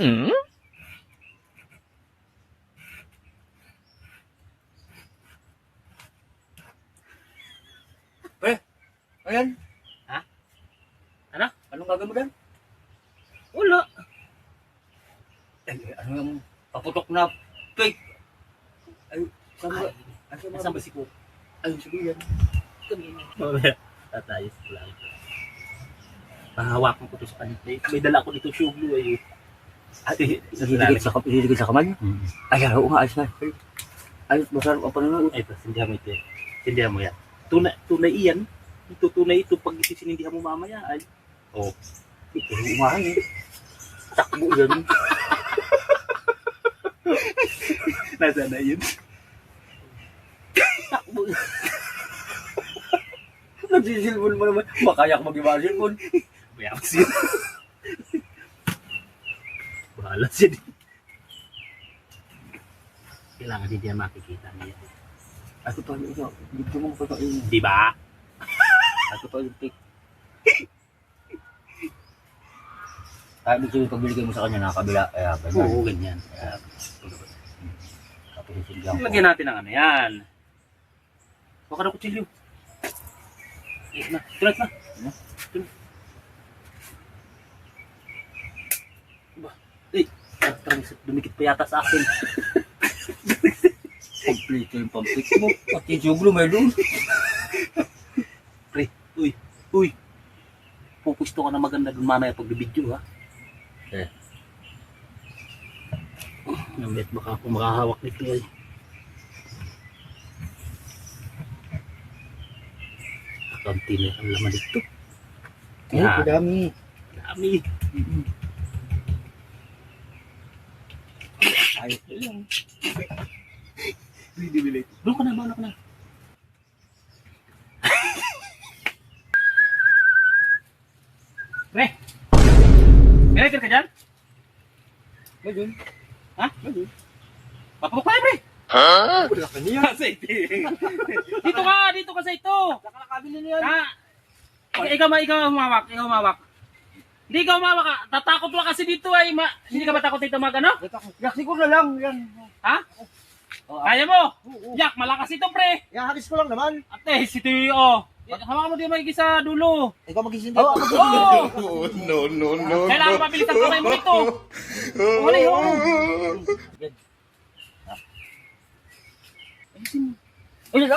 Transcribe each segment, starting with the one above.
Hmm? Pre, ayan. Ha? Ano? Anong gagawin mo dyan? Wala. Ano yung paputok na fake? Ay, saan ba? Nasaan ba si Cook? Ayun, sige yan. Mamaya, tatayos ko lang. Pahawakan ko to sa kanila. May dala ko dito shoe glue ay. Iligid sa kamay? Ay, oo nga, ayos na. Ayos, masarap ang panonood. Ay, ito, sindihan mo ito. Sindihan mo yan. Tunay iyan. Ito, tunay ito. Pag isisindihan mo mamaya, ay. Oh. Ito, umahan eh. Takbo yan. Nasaan na yun? Takbo yan. Nagsisilbon mo naman. Makayak mag-iba ang silbon. Bayaw siya. Bahala siya din. Kailangan din niya makikita niya. Ako pa ito. Dito mo pa ito. Di ba? Ako pa yung pick. Kahit dito yung pagbili mo sa kanya nakakabila. Kaya, Oo, ganyan. Kapag isindihan ko. Lagyan natin ng ano yan. Baka na kutsilyo. Na, tulat na. Ba, dumikit pa yata sa akin. Complete yung pampik mo. Pati yung juglo may doon. Pre, uy. Pupusto ka na maganda dun mamaya pag bibidyo ha. Eh. Nambit baka ako makahawak nito ay. Kaunti na ang laman dito. Ay, kadami. Dami. Ayos na lang. Doon ka na, mauna ka na. Pre! May lighter ka dyan? Medyo. Ha? Medyo. Papabok tayo, pre! Wala ka niya. Dito ka sa ito! Saka nakabili niya. Ha? Ikaw humawak. Hindi ikaw humawak ka. Tatakot lang kasi dito ay hindi ka ba takot dito mag ano? Yak, siguro na lang. Yan. Ha? Oh, Kaya mo? Oo. Yak, malakas ito, pre! Yan, hagis ko lang naman. Ate, si Tio. Hawakan mo din magiging sa dulo. Ikaw mag-isindi. Oh! No. Kailangan mabilis ang kamay mo ito. Wala yun. Ay,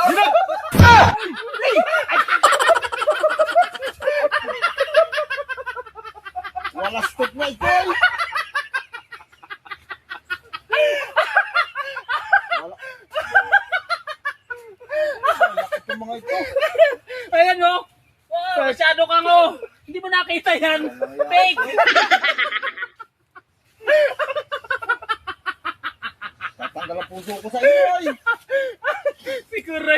wala stop na ito. Wala itong mga ito. Ayan mo. Oh, masyado kang oh. Hindi mo nakita yan. Fake. Tatanggal ang puso ko sa iyo. Siguro.